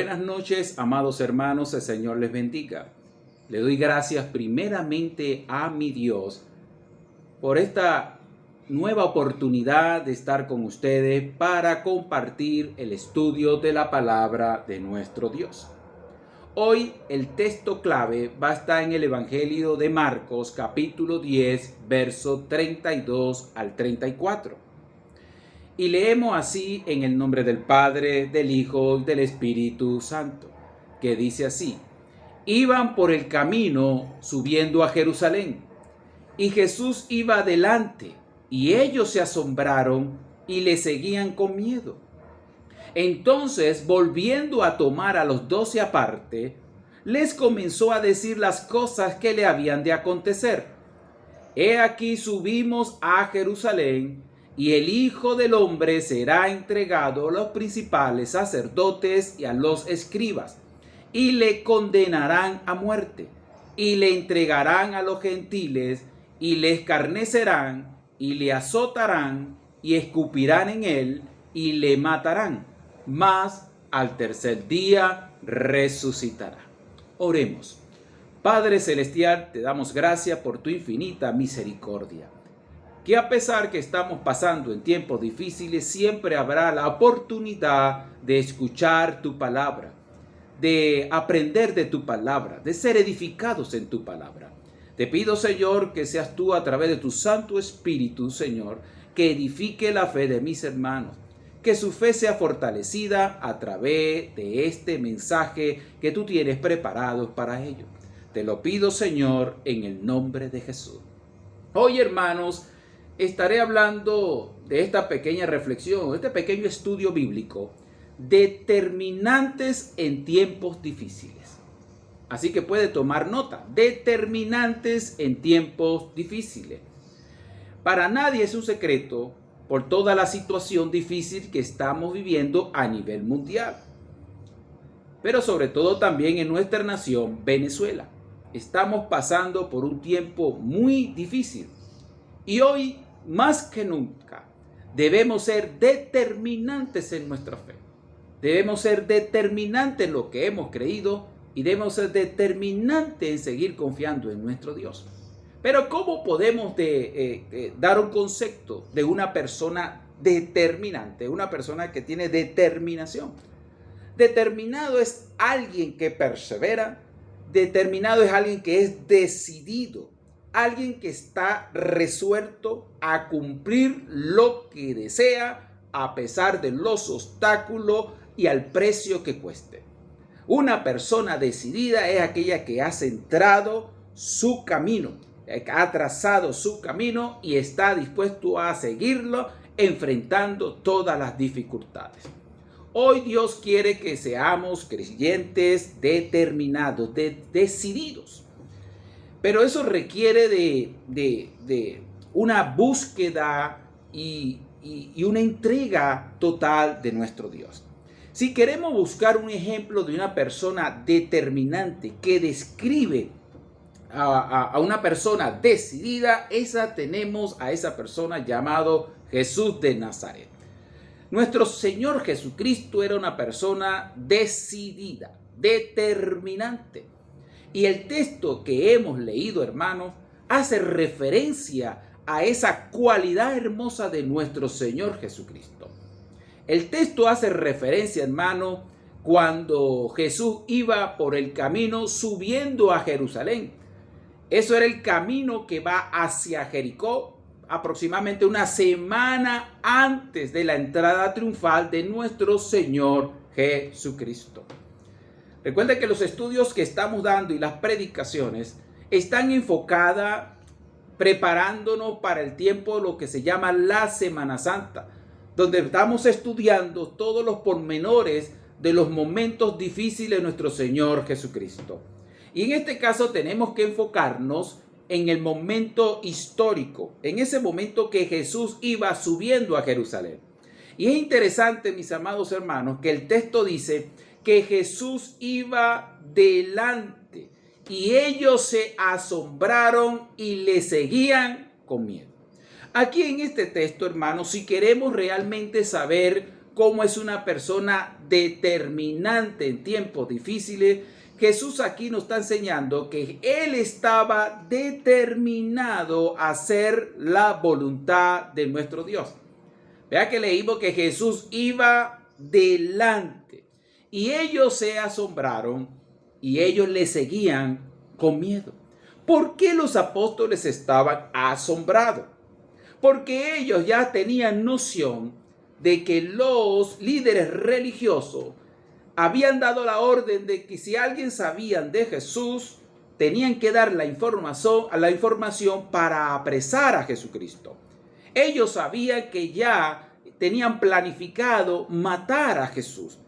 Buenas noches, amados hermanos, el Señor les bendiga. Le doy gracias primeramente a mi Dios por esta nueva oportunidad de estar con ustedes para compartir el estudio de la palabra de nuestro Dios. Hoy el texto clave va a estar en el Evangelio de Marcos, capítulo 10, verso 32 al 34. Y leemos así en el nombre del Padre, del Hijo y del Espíritu Santo, que dice así: iban por el camino subiendo a Jerusalén, y Jesús iba adelante, y ellos se asombraron y le seguían con miedo. Entonces, volviendo a tomar a los 12 aparte, les comenzó a decir las cosas que le habían de acontecer. He aquí subimos a Jerusalén, y el Hijo del Hombre será entregado a los principales sacerdotes y a los escribas, y le condenarán a muerte, y le entregarán a los gentiles, y le escarnecerán, y le azotarán, y escupirán en él, y le matarán, mas al tercer día resucitará. Oremos. Padre Celestial, te damos gracias por tu infinita misericordia, que a pesar que estamos pasando en tiempos difíciles, siempre habrá la oportunidad de escuchar tu palabra, de aprender de tu palabra, de ser edificados en tu palabra. Te pido, Señor, que seas tú a través de tu Santo Espíritu, Señor, que edifique la fe de mis hermanos, que su fe sea fortalecida a través de este mensaje que tú tienes preparado para ellos. Te lo pido, Señor, en el nombre de Jesús. Hoy, hermanos, estaré hablando de esta pequeña reflexión, de este pequeño estudio bíblico, determinantes en tiempos difíciles. Así que puede tomar nota, determinantes en tiempos difíciles. Para nadie es un secreto por toda la situación difícil que estamos viviendo a nivel mundial, pero sobre todo también en nuestra nación, Venezuela. Estamos pasando por un tiempo muy difícil. Y hoy, más que nunca, debemos ser determinantes en nuestra fe. Debemos ser determinantes en lo que hemos creído y debemos ser determinantes en seguir confiando en nuestro Dios. Pero ¿cómo podemos dar un concepto de una persona determinante, una persona que tiene determinación? Determinado es alguien que persevera, determinado es alguien que es decidido, alguien que está resuelto a cumplir lo que desea a pesar de los obstáculos y al precio que cueste. Una persona decidida es aquella que ha centrado su camino, ha trazado su camino y está dispuesto a seguirlo enfrentando todas las dificultades. Hoy Dios quiere que seamos creyentes determinados, decididos. Pero eso requiere de una búsqueda y una entrega total de nuestro Dios. Si queremos buscar un ejemplo de una persona determinante que describe a una persona decidida, tenemos a esa persona llamado Jesús de Nazaret. Nuestro Señor Jesucristo era una persona decidida, determinante. Y el texto que hemos leído, hermanos, hace referencia a esa cualidad hermosa de nuestro Señor Jesucristo. El texto hace referencia, hermano, cuando Jesús iba por el camino subiendo a Jerusalén. Eso era el camino que va hacia Jericó, aproximadamente una semana antes de la entrada triunfal de nuestro Señor Jesucristo. Recuerden que los estudios que estamos dando y las predicaciones están enfocadas preparándonos para el tiempo de lo que se llama la Semana Santa, donde estamos estudiando todos los pormenores de los momentos difíciles de nuestro Señor Jesucristo. Y en este caso tenemos que enfocarnos en el momento histórico, en ese momento que Jesús iba subiendo a Jerusalén. Y es interesante, mis amados hermanos, que el texto dice que Jesús iba delante y ellos se asombraron y le seguían con miedo. Aquí en este texto, hermanos, si queremos realmente saber cómo es una persona determinante en tiempos difíciles, Jesús aquí nos está enseñando que Él estaba determinado a hacer la voluntad de nuestro Dios. Vea que leímos que Jesús iba delante y ellos se asombraron y ellos le seguían con miedo. ¿Por qué los apóstoles estaban asombrados? Porque ellos ya tenían noción de que los líderes religiosos habían dado la orden de que si alguien sabían de Jesús, tenían que dar la información para apresar a Jesucristo. Ellos sabían que ya tenían planificado matar a Jesús.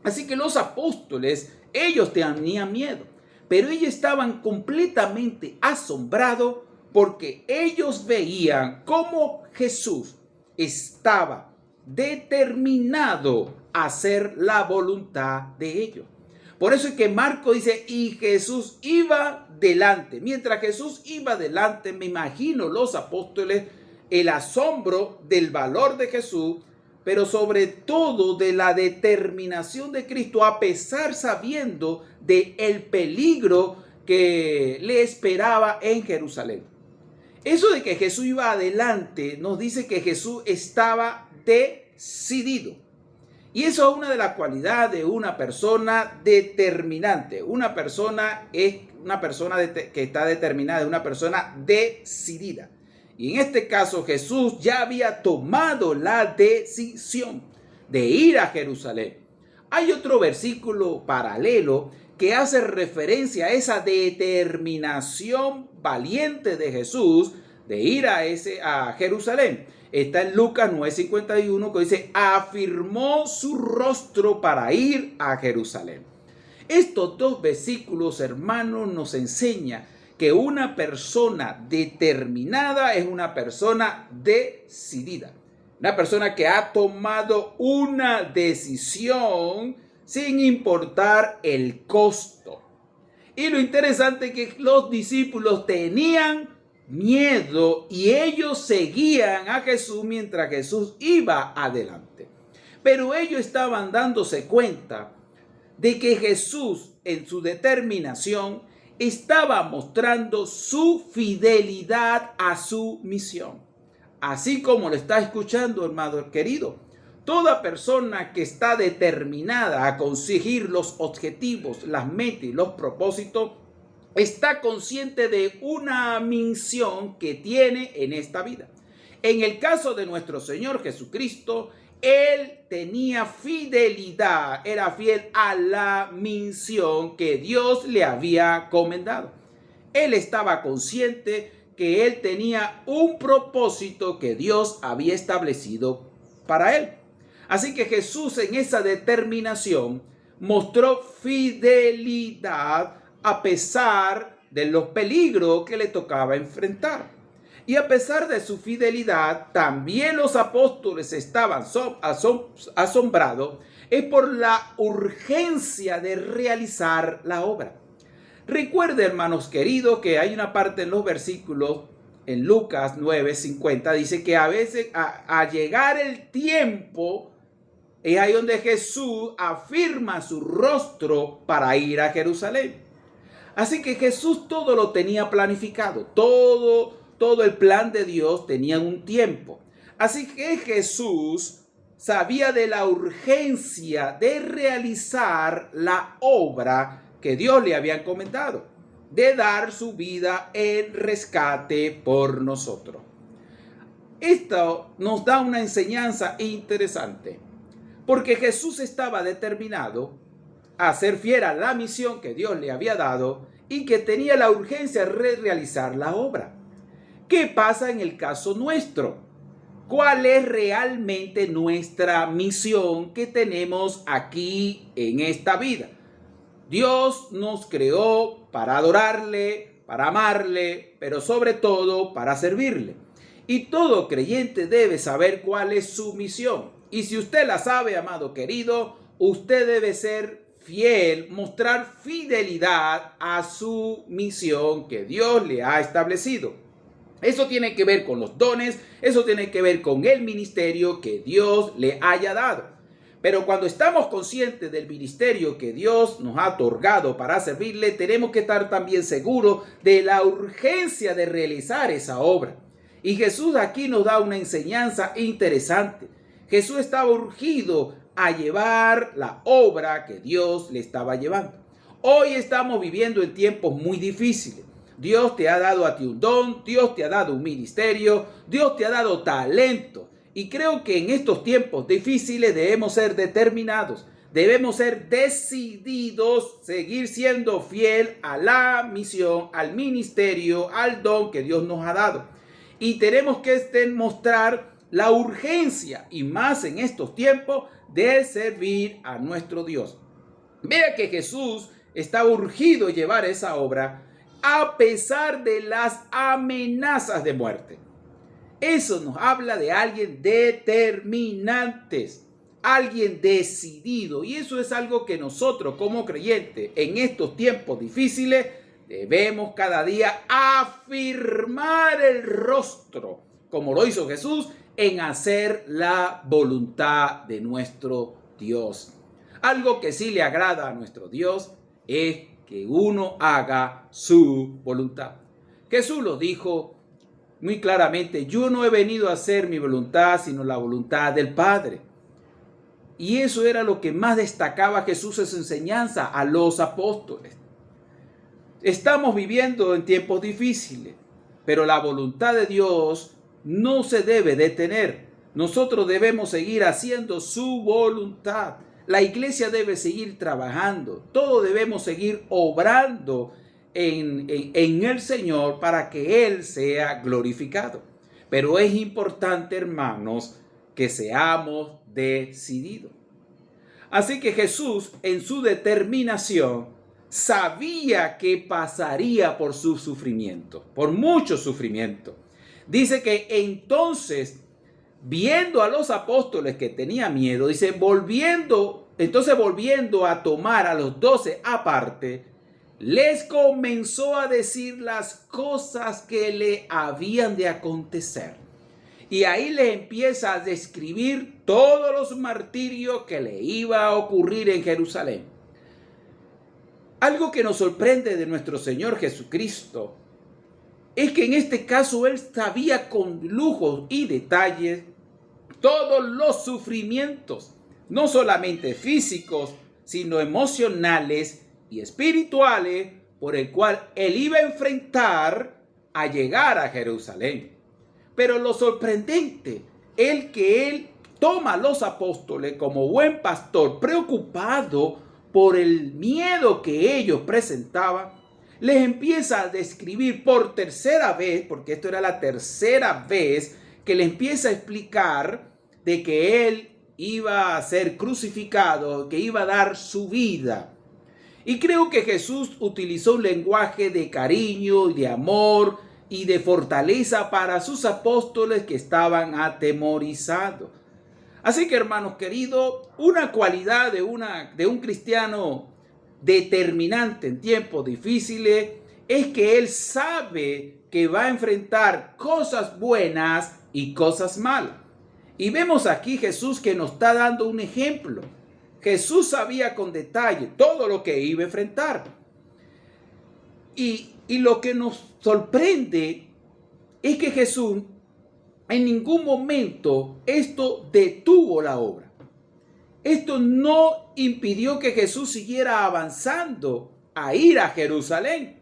Así que los apóstoles, ellos tenían miedo, pero ellos estaban completamente asombrados porque ellos veían cómo Jesús estaba determinado a hacer la voluntad de ellos. Por eso es que Marcos dice, y Jesús iba delante. Mientras Jesús iba delante, me imagino los apóstoles, el asombro del valor de Jesús, pero sobre todo de la determinación de Cristo, a pesar sabiendo de el peligro que le esperaba en Jerusalén. Eso de que Jesús iba adelante nos dice que Jesús estaba decidido. Y eso es una de las cualidades de una persona determinante. Una persona es una persona que está determinada, es una persona decidida. Y en este caso Jesús ya había tomado la decisión de ir a Jerusalén. Hay otro versículo paralelo que hace referencia a esa determinación valiente de Jesús de ir a Jerusalén. Está en Lucas 9:51 que dice, afirmó su rostro para ir a Jerusalén. Estos dos versículos, hermanos, nos enseñan que una persona determinada es una persona decidida. Una persona que ha tomado una decisión sin importar el costo. Y lo interesante es que los discípulos tenían miedo y ellos seguían a Jesús mientras Jesús iba adelante. Pero ellos estaban dándose cuenta de que Jesús, en su determinación, estaba mostrando su fidelidad a su misión. Así como lo está escuchando, hermano querido, toda persona que está determinada a conseguir los objetivos, las metas y los propósitos, está consciente de una misión que tiene en esta vida. En el caso de nuestro Señor Jesucristo, Él tenía fidelidad, era fiel a la misión que Dios le había encomendado. Él estaba consciente que Él tenía un propósito que Dios había establecido para Él. Así que Jesús, en esa determinación, mostró fidelidad a pesar de los peligros que le tocaba enfrentar. Y a pesar de su fidelidad, también los apóstoles estaban asombrados por la urgencia de realizar la obra. Recuerde, hermanos queridos, que hay una parte en los versículos, en Lucas 9:50, dice que a veces a llegar el tiempo, es ahí donde Jesús afirma su rostro para ir a Jerusalén. Así que Jesús todo lo tenía planificado, todo el plan de Dios tenía un tiempo. Así que Jesús sabía de la urgencia de realizar la obra que Dios le había encomendado, de dar su vida en rescate por nosotros. Esto nos da una enseñanza interesante, porque Jesús estaba determinado a ser fiel a la misión que Dios le había dado y que tenía la urgencia de realizar la obra. ¿Qué pasa en el caso nuestro? ¿Cuál es realmente nuestra misión que tenemos aquí en esta vida? Dios nos creó para adorarle, para amarle, pero sobre todo para servirle. Y todo creyente debe saber cuál es su misión. Y si usted la sabe, amado querido, usted debe ser fiel, mostrar fidelidad a su misión que Dios le ha establecido. Eso tiene que ver con los dones, eso tiene que ver con el ministerio que Dios le haya dado. Pero cuando estamos conscientes del ministerio que Dios nos ha otorgado para servirle, tenemos que estar también seguros de la urgencia de realizar esa obra. Y Jesús aquí nos da una enseñanza interesante. Jesús estaba urgido a llevar la obra que Dios le estaba llevando. Hoy estamos viviendo en tiempos muy difíciles. Dios te ha dado a ti un don, Dios te ha dado un ministerio, Dios te ha dado talento. Y creo que en estos tiempos difíciles debemos ser determinados, debemos ser decididos, seguir siendo fiel a la misión, al ministerio, al don que Dios nos ha dado. Y tenemos que mostrar la urgencia, y más en estos tiempos, de servir a nuestro Dios. Vea que Jesús está urgido a llevar esa obra a pesar de las amenazas de muerte. Eso nos habla de alguien determinante, alguien decidido. Y eso es algo que nosotros como creyentes en estos tiempos difíciles debemos cada día afirmar el rostro, como lo hizo Jesús, en hacer la voluntad de nuestro Dios. Algo que sí le agrada a nuestro Dios es que uno haga su voluntad. Jesús lo dijo muy claramente: yo no he venido a hacer mi voluntad, sino la voluntad del Padre. Y eso era lo que más destacaba Jesús en su enseñanza a los apóstoles. Estamos viviendo en tiempos difíciles, pero la voluntad de Dios no se debe detener. Nosotros debemos seguir haciendo su voluntad. La iglesia debe seguir trabajando. Todos debemos seguir obrando en el Señor para que Él sea glorificado. Pero es importante, hermanos, que seamos decididos. Así que Jesús, en su determinación, sabía que pasaría por su sufrimiento, por mucho sufrimiento. Dice que entonces, viendo a los apóstoles que tenían miedo, dice, volviendo a tomar a los 12 aparte, les comenzó a decir las cosas que le habían de acontecer. Y ahí le empieza a describir todos los martirios que le iba a ocurrir en Jerusalén. Algo que nos sorprende de nuestro Señor Jesucristo es que en este caso Él sabía con lujos y detalles todos los sufrimientos, no solamente físicos, sino emocionales y espirituales, por el cual Él iba a enfrentar a llegar a Jerusalén. Pero lo sorprendente es que Él toma a los apóstoles como buen pastor, preocupado por el miedo que ellos presentaban, les empieza a describir por tercera vez, porque esto era la tercera vez que le empieza a explicar de que Él iba a ser crucificado, que iba a dar su vida. Y creo que Jesús utilizó un lenguaje de cariño y de amor y de fortaleza para sus apóstoles que estaban atemorizados. Así que, hermanos queridos, una cualidad de un cristiano determinante en tiempos difíciles es que él sabe que va a enfrentar cosas buenas y cosas malas. Y vemos aquí Jesús que nos está dando un ejemplo. Jesús sabía con detalle todo lo que iba a enfrentar. Y lo que nos sorprende es que Jesús en ningún momento esto detuvo la obra. Esto no impidió que Jesús siguiera avanzando a ir a Jerusalén.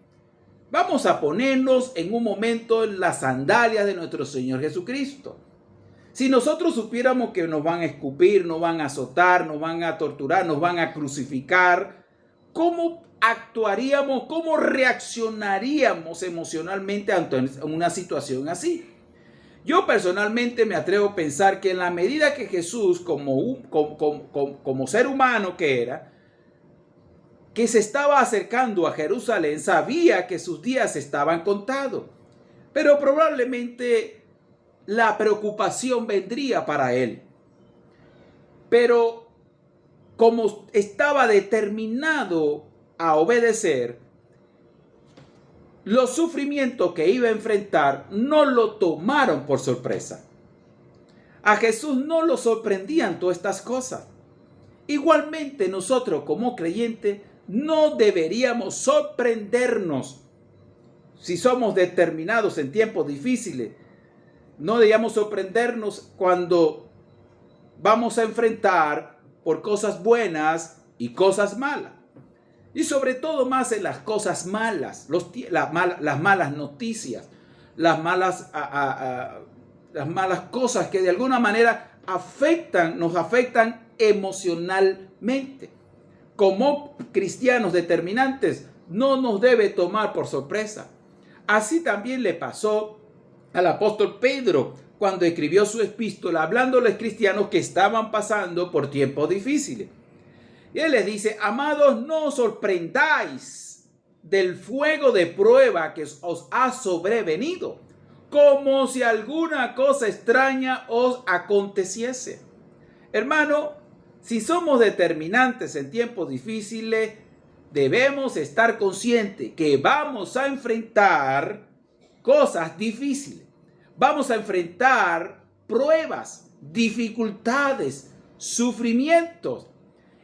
Vamos a ponernos en un momento en las sandalias de nuestro Señor Jesucristo. Si nosotros supiéramos que nos van a escupir, nos van a azotar, nos van a torturar, nos van a crucificar, ¿cómo actuaríamos, cómo reaccionaríamos emocionalmente ante una situación así? Yo personalmente me atrevo a pensar que en la medida que Jesús, como ser humano que era, que se estaba acercando a Jerusalén, sabía que sus días estaban contados. Pero probablemente la preocupación vendría para él. Pero como estaba determinado a obedecer, los sufrimientos que iba a enfrentar no lo tomaron por sorpresa. A Jesús no lo sorprendían todas estas cosas. Igualmente nosotros como creyentes no deberíamos sorprendernos si somos determinados en tiempos difíciles. No deberíamos sorprendernos cuando vamos a enfrentar por cosas buenas y cosas malas. Y sobre todo más en las cosas malas, las malas noticias, las malas cosas que de alguna manera nos afectan emocionalmente. Como cristianos determinantes, no nos debe tomar por sorpresa. Así también le pasó al apóstol Pedro cuando escribió su epístola hablando a los cristianos que estaban pasando por tiempos difíciles. Y él les dice: amados, no os sorprendáis del fuego de prueba que os ha sobrevenido, como si alguna cosa extraña os aconteciese. Hermano, si somos determinantes en tiempos difíciles, debemos estar conscientes que vamos a enfrentar cosas difíciles. Vamos a enfrentar pruebas, dificultades, sufrimientos.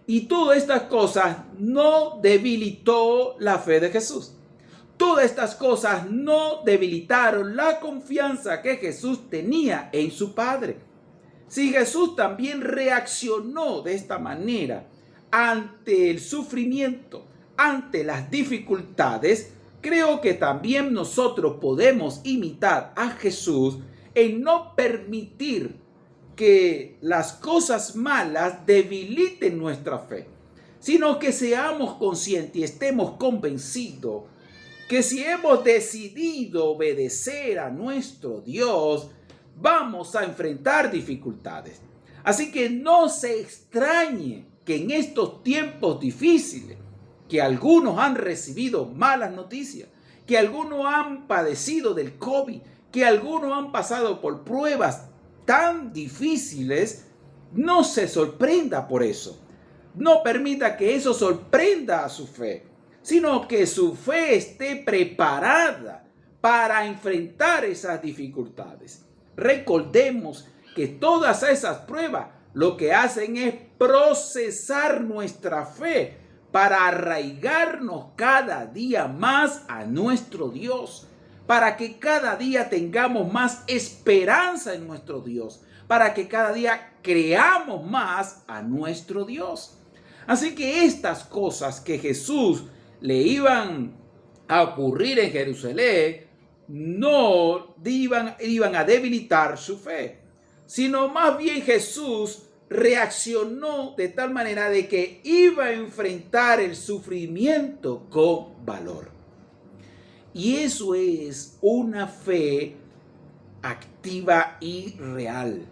Y todas estas cosas no debilitó la fe de Jesús. Todas estas cosas no debilitaron la confianza que Jesús tenía en su Padre. Si Jesús también reaccionó de esta manera ante el sufrimiento, ante las dificultades, creo que también nosotros podemos imitar a Jesús en no permitir que las cosas malas debiliten nuestra fe, sino que seamos conscientes y estemos convencidos que si hemos decidido obedecer a nuestro Dios, vamos a enfrentar dificultades. Así que no se extrañe que en estos tiempos difíciles, que algunos han recibido malas noticias, que algunos han padecido del COVID, que algunos han pasado por pruebas tan difíciles, no se sorprenda por eso. No permita que eso sorprenda a su fe, sino que su fe esté preparada para enfrentar esas dificultades. Recordemos que todas esas pruebas lo que hacen es procesar nuestra fe para arraigarnos cada día más a nuestro Dios, para que cada día tengamos más esperanza en nuestro Dios, para que cada día creamos más a nuestro Dios. Así que estas cosas que Jesús le iban a ocurrir en Jerusalén no iban a debilitar su fe, sino más bien Jesús reaccionó de tal manera de que iba a enfrentar el sufrimiento con valor. Y eso es una fe activa y real.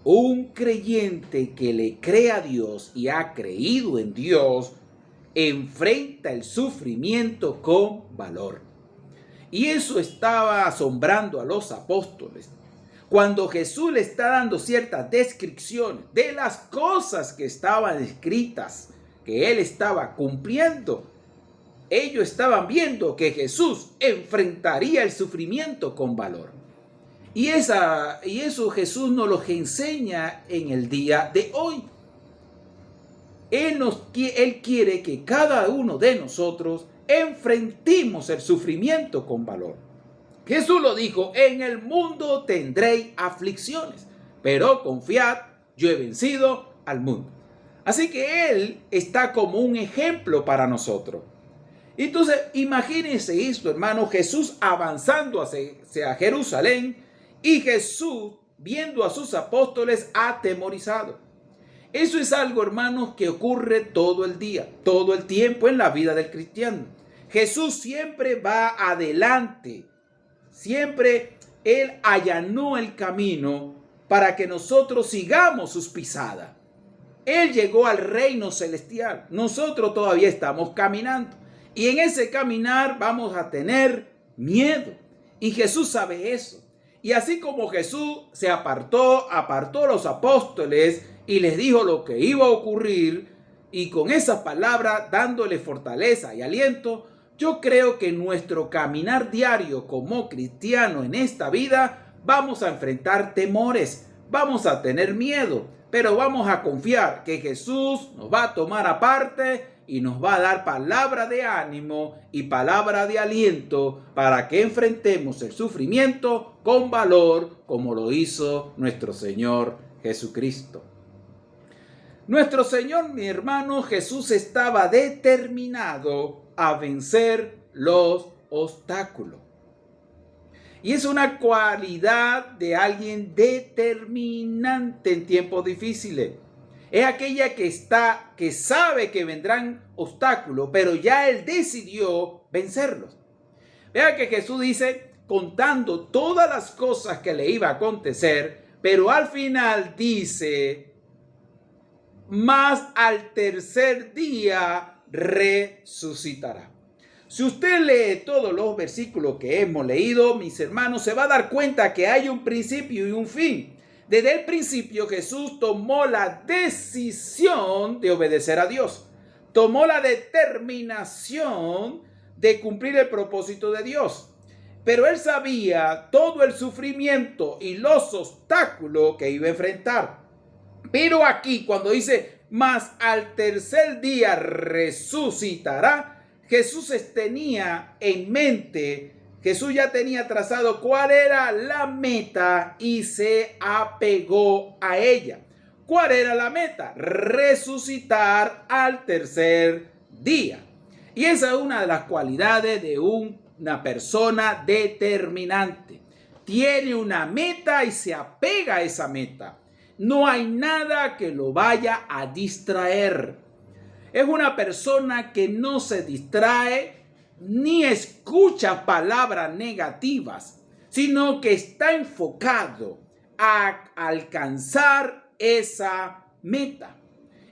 Un creyente que le cree a Dios y ha creído en Dios, enfrenta el sufrimiento con valor. Y eso estaba asombrando a los apóstoles. Cuando Jesús le está dando ciertas descripciones de las cosas que estaban escritas, que él estaba cumpliendo, ellos estaban viendo que Jesús enfrentaría el sufrimiento con valor. Y eso Jesús nos lo enseña en el día de hoy. Él quiere que cada uno de nosotros enfrentemos el sufrimiento con valor. Jesús lo dijo: en el mundo tendréis aflicciones, pero confiad, yo he vencido al mundo. Así que Él está como un ejemplo para nosotros. Entonces, imagínense esto, hermano: Jesús avanzando hacia Jerusalén y Jesús viendo a sus apóstoles atemorizados. Eso es algo, hermanos, que ocurre todo el día, todo el tiempo en la vida del cristiano. Jesús siempre va adelante. Siempre Él allanó el camino para que nosotros sigamos sus pisadas. Él llegó al reino celestial. Nosotros todavía estamos caminando. Y en ese caminar vamos a tener miedo. Y Jesús sabe eso. Y así como Jesús se apartó a los apóstoles y les dijo lo que iba a ocurrir, y con esas palabras dándole fortaleza y aliento, Yo creo que en nuestro caminar diario como cristiano en esta vida vamos a enfrentar temores, vamos a tener miedo, pero vamos a confiar que Jesús nos va a tomar aparte y nos va a dar palabra de ánimo y palabra de aliento para que enfrentemos el sufrimiento con valor como lo hizo nuestro Señor Jesucristo. Nuestro Señor, mi hermano, Jesús estaba determinado a vencer los obstáculos. Y es una cualidad de alguien determinante en tiempos difíciles. Es aquella que sabe que vendrán obstáculos, pero ya él decidió vencerlos. Vea que Jesús dice, contando todas las cosas que le iba a acontecer, pero al final dice, mas al tercer día resucitará. Si usted lee todos los versículos que hemos leído, mis hermanos, se va a dar cuenta que hay un principio y un fin. Desde el principio Jesús tomó la decisión de obedecer a Dios. Tomó la determinación de cumplir el propósito de Dios. Pero él sabía todo el sufrimiento y los obstáculos que iba a enfrentar. Pero aquí cuando dice, mas al tercer día resucitará, Jesús tenía en mente, Jesús ya tenía trazado cuál era la meta y se apegó a ella. ¿Cuál era la meta? Resucitar al tercer día. Y esa es una de las cualidades de una persona determinante. Tiene una meta y se apega a esa meta. No hay nada que lo vaya a distraer. Es una persona que no se distrae ni escucha palabras negativas, sino que está enfocado a alcanzar esa meta.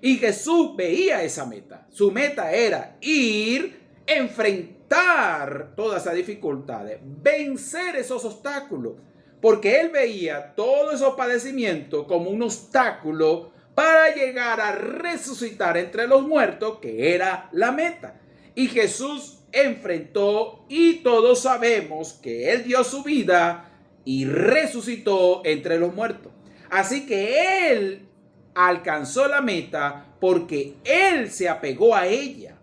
Y Jesús veía esa meta. Su meta era ir, enfrentar todas esas dificultades, vencer esos obstáculos, porque él veía todos esos padecimientos como un obstáculo para llegar a resucitar entre los muertos, que era la meta. Y Jesús enfrentó, y todos sabemos que él dio su vida y resucitó entre los muertos. Así que él alcanzó la meta porque él se apegó a ella.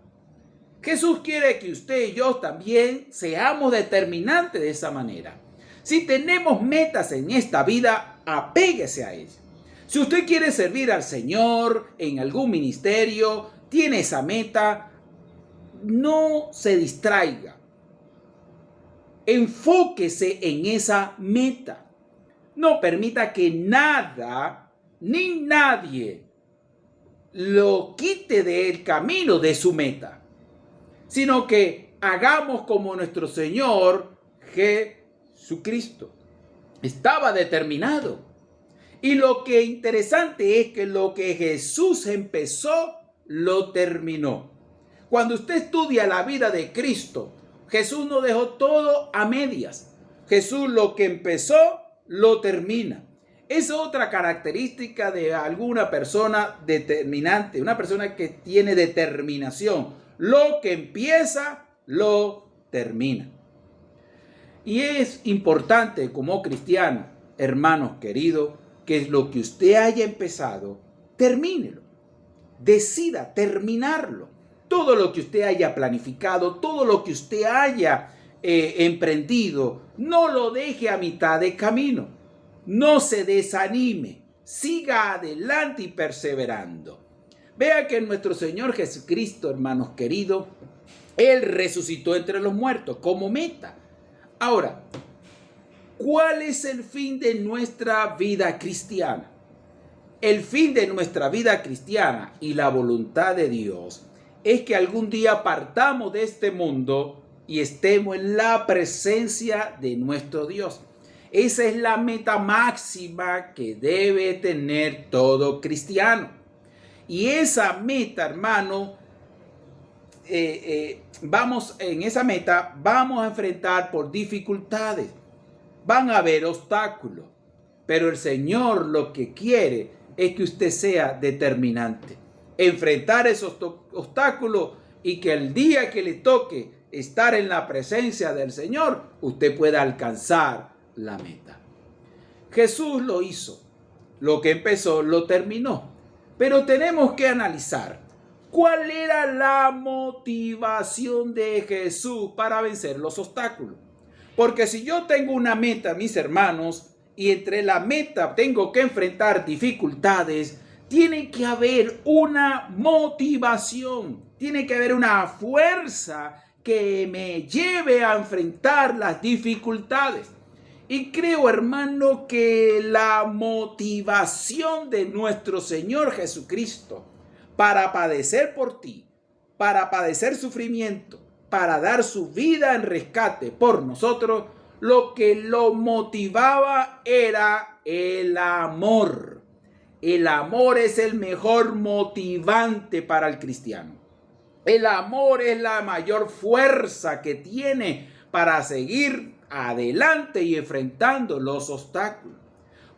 Jesús quiere que usted y yo también seamos determinantes de esa manera. Si tenemos metas en esta vida, apéguese a ellas. Si usted quiere servir al Señor en algún ministerio, tiene esa meta, no se distraiga. Enfóquese en esa meta. No permita que nada ni nadie lo quite del camino de su meta, sino que hagamos como nuestro Señor Jesucristo. Estaba determinado. Y lo que interesante es que lo que Jesús empezó, lo terminó. Cuando usted estudia la vida de Cristo, Jesús no dejó todo a medias. Jesús lo que empezó, lo termina. Es otra característica de alguna persona determinante, una persona que tiene determinación. Lo que empieza, lo termina. Y es importante como cristiano, hermanos queridos, que lo que usted haya empezado, termínelo. Decida terminarlo. Todo lo que usted haya planificado, todo lo que usted haya emprendido, no lo deje a mitad de camino. No se desanime. Siga adelante y perseverando. Vea que nuestro Señor Jesucristo, hermanos queridos, Él resucitó entre los muertos como meta. Ahora, ¿cuál es el fin de nuestra vida cristiana? El fin de nuestra vida cristiana y la voluntad de Dios es que algún día partamos de este mundo y estemos en la presencia de nuestro Dios. Esa es la meta máxima que debe tener todo cristiano. Y esa meta, hermano, en esa meta vamos a enfrentar por dificultades. Van a haber obstáculos, pero el Señor lo que quiere es que usted sea determinante. Enfrentar esos obstáculos y que el día que le toque estar en la presencia del Señor, usted pueda alcanzar la meta. Jesús lo hizo. Lo que empezó, lo terminó. Pero tenemos que analizar cuál era la motivación de Jesús para vencer los obstáculos. Porque si yo tengo una meta, mis hermanos, y entre la meta tengo que enfrentar dificultades, tiene que haber una motivación, tiene que haber una fuerza que me lleve a enfrentar las dificultades. Y creo, hermano, que la motivación de nuestro Señor Jesucristo para padecer por ti, para padecer sufrimiento, para dar su vida en rescate por nosotros, lo que lo motivaba era el amor. El amor es el mejor motivante para el cristiano. El amor es la mayor fuerza que tiene para seguir adelante y enfrentando los obstáculos.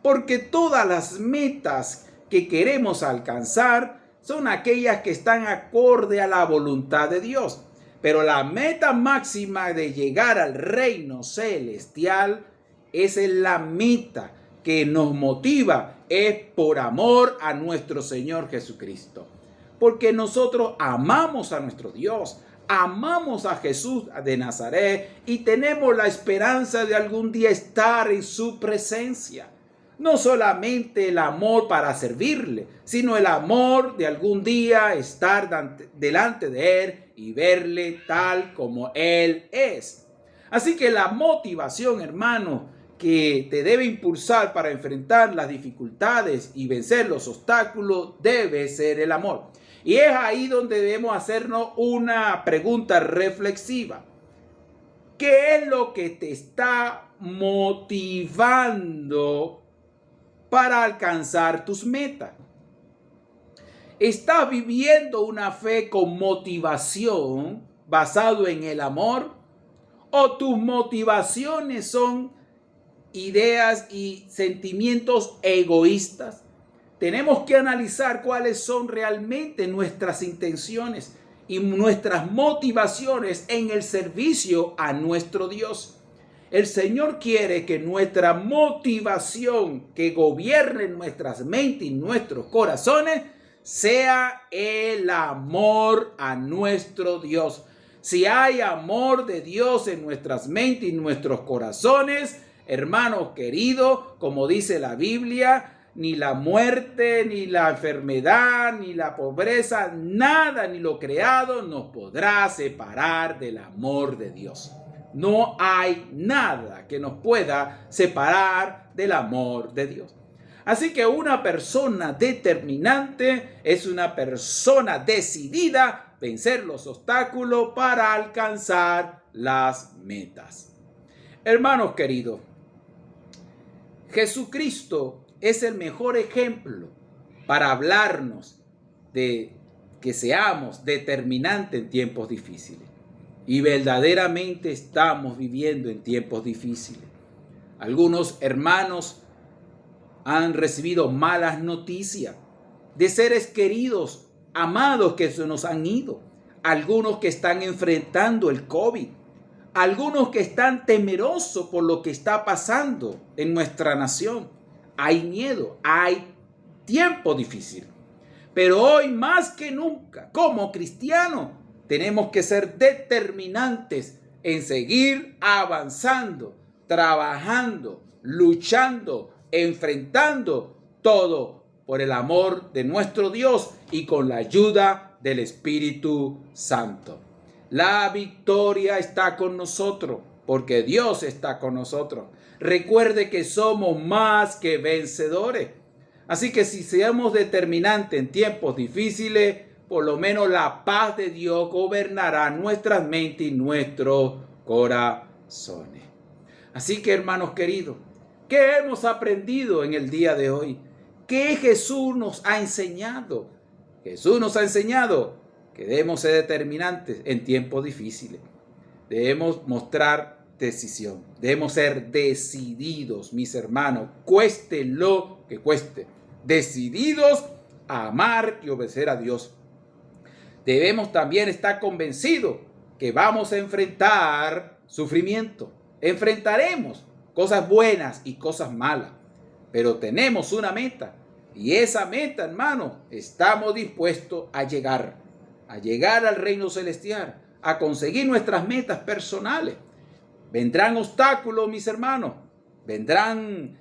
Porque todas las metas que queremos alcanzar son aquellas que están acorde a la voluntad de Dios. Pero la meta máxima de llegar al reino celestial es la meta que nos motiva, es por amor a nuestro Señor Jesucristo. Porque nosotros amamos a nuestro Dios, amamos a Jesús de Nazaret y tenemos la esperanza de algún día estar en su presencia. No solamente el amor para servirle, sino el amor de algún día estar delante de Él y verle tal como Él es. Así que la motivación, hermano, que te debe impulsar para enfrentar las dificultades y vencer los obstáculos debe ser el amor. Y es ahí donde debemos hacernos una pregunta reflexiva. ¿Qué es lo que te está motivando para alcanzar tus metas? ¿Estás viviendo una fe con motivación basado en el amor? ¿O tus motivaciones son ideas y sentimientos egoístas? Tenemos que analizar cuáles son realmente nuestras intenciones y nuestras motivaciones en el servicio a nuestro Dios. El Señor quiere que nuestra motivación que gobierne nuestras mentes y nuestros corazones sea el amor a nuestro Dios. Si hay amor de Dios en nuestras mentes y nuestros corazones, hermanos queridos, como dice la Biblia, ni la muerte, ni la enfermedad, ni la pobreza, nada ni lo creado nos podrá separar del amor de Dios. No hay nada que nos pueda separar del amor de Dios. Así que una persona determinante es una persona decidida a vencer los obstáculos para alcanzar las metas. Hermanos queridos, Jesucristo es el mejor ejemplo para hablarnos de que seamos determinantes en tiempos difíciles. Y verdaderamente estamos viviendo en tiempos difíciles. Algunos hermanos han recibido malas noticias de seres queridos, amados que se nos han ido. Algunos que están enfrentando el COVID. Algunos que están temerosos por lo que está pasando en nuestra nación. Hay miedo, hay tiempo difícil. Pero hoy más que nunca, como cristianos, tenemos que ser determinantes en seguir avanzando, trabajando, luchando, enfrentando todo por el amor de nuestro Dios y con la ayuda del Espíritu Santo. La victoria está con nosotros porque Dios está con nosotros. Recuerde que somos más que vencedores. Así que si seamos determinantes en tiempos difíciles, por lo menos la paz de Dios gobernará nuestras mentes y nuestros corazones. Así que, hermanos queridos, ¿qué hemos aprendido en el día de hoy? ¿Qué Jesús nos ha enseñado? Jesús nos ha enseñado que debemos ser determinantes en tiempos difíciles. Debemos mostrar decisión. Debemos ser decididos, mis hermanos, cueste lo que cueste. Decididos a amar y obedecer a Dios. Debemos también estar convencidos que vamos a enfrentar sufrimiento. Enfrentaremos cosas buenas y cosas malas, pero tenemos una meta. Y esa meta, hermano, estamos dispuestos a llegar al reino celestial, a conseguir nuestras metas personales. Vendrán obstáculos, mis hermanos, vendrán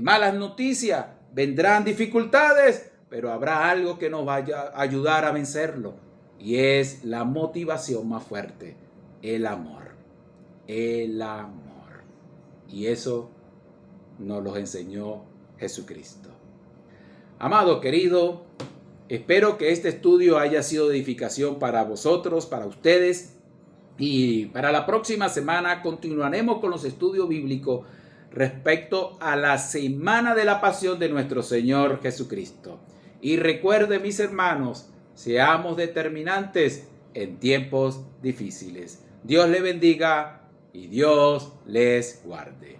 malas noticias, vendrán dificultades, pero habrá algo que nos vaya a ayudar a vencerlo, y es la motivación más fuerte, el amor. El amor. Y eso nos lo enseñó Jesucristo. Amado, querido, espero que este estudio haya sido de edificación para vosotros, para ustedes. Y para la próxima semana continuaremos con los estudios bíblicos respecto a la semana de la pasión de nuestro Señor Jesucristo. Y recuerden, mis hermanos, seamos determinantes en tiempos difíciles. Dios les bendiga y Dios les guarde.